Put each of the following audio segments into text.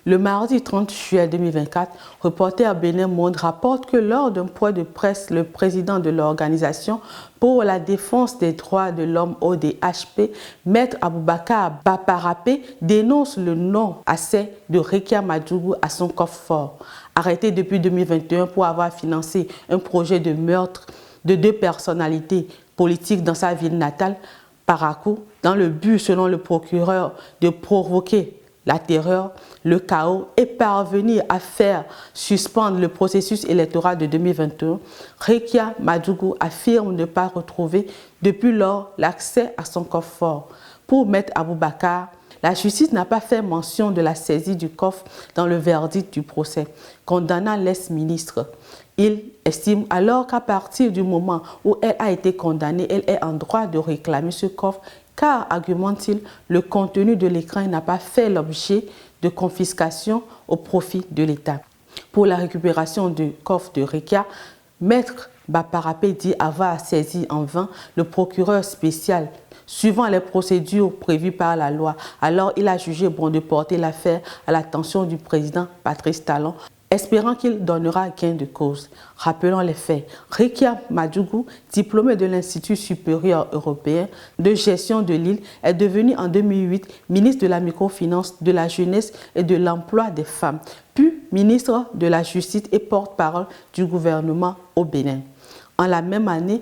Le mardi 30 juillet 2024, Reporters Bénin Monde rapporte que lors d'un point de presse, le président de l'Organisation pour la défense des droits de l'homme ODHP, Maître Aboubakar Baparapé, dénonce le non-accès de Rekia Madougou à son coffre-fort. Arrêté depuis 2021 pour avoir financé un projet de meurtre de 2 personnalités politiques dans sa ville natale, Parakou, dans le but, selon le procureur, de provoquer la terreur, le chaos et parvenir à faire suspendre le processus électoral de 2021, Rekia Madougou affirme ne pas retrouver depuis lors l'accès à son coffre-fort. Pour Maître Aboubakar, la justice n'a pas fait mention de la saisie du coffre dans le verdict du procès, condamnant l'ex-ministre. Il estime alors qu'à partir du moment où elle a été condamnée, elle est en droit de réclamer ce coffre car, argumente-t-il, le contenu de l'écran n'a pas fait l'objet de confiscation au profit de l'État. Pour la récupération du coffre de Rekia, Maître Baparapé dit avoir saisi en vain le procureur spécial suivant les procédures prévues par la loi. Alors, il a jugé bon de porter l'affaire à l'attention du président Patrice Talon, espérant qu'il donnera gain de cause. Rappelons les faits. Rekia Madougou, diplômée de l'Institut supérieur européen de gestion de l'île, est devenue en 2008 ministre de la microfinance, de la jeunesse et de l'emploi des femmes, puis ministre de la Justice et porte-parole du gouvernement au Bénin. En la même année,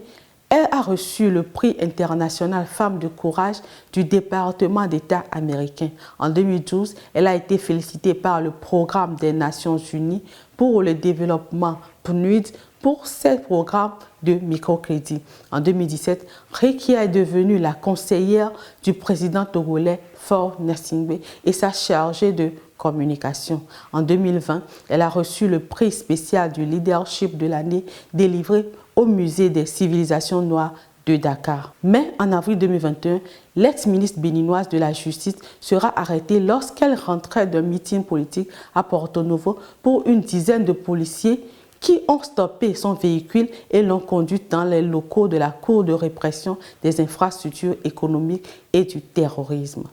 elle a reçu le prix international Femmes de courage du département d'État américain. En 2012, elle a été félicitée par le Programme des Nations Unies pour le développement PNUD pour ses programmes de microcrédit. En 2017, Rekia est devenue la conseillère du président togolais Faure Gnassingbé et sa chargée de communication. En 2020, elle a reçu le prix spécial du leadership de l'année délivré au Musée des civilisations noires de Dakar. Mais en avril 2021, l'ex-ministre béninoise de la Justice sera arrêtée lorsqu'elle rentrait d'un meeting politique à Porto Novo pour une dizaine de policiers qui ont stoppé son véhicule et l'ont conduite dans les locaux de la Cour de répression des infrastructures économiques et du terrorisme.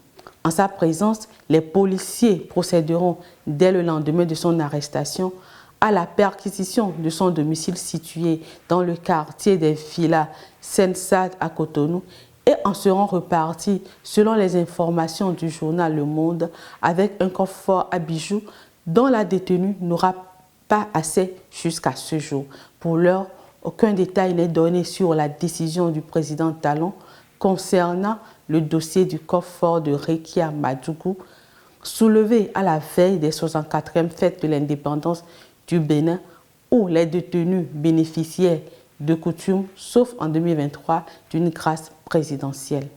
En sa présence, les policiers procéderont dès le lendemain de son arrestation à la perquisition de son domicile situé dans le quartier des Villas Sensat à Cotonou et en seront repartis, selon les informations du journal Le Monde, avec un coffre-fort à bijoux dont la détenue n'aura pas accès jusqu'à ce jour. Pour l'heure, aucun détail n'est donné sur la décision du président Talon concernant le dossier du coffre-fort de Rekia Madougou, soulevé à la veille des 64e fêtes de l'indépendance du Bénin, où les détenus bénéficiaient de coutume, sauf en 2023, d'une grâce présidentielle.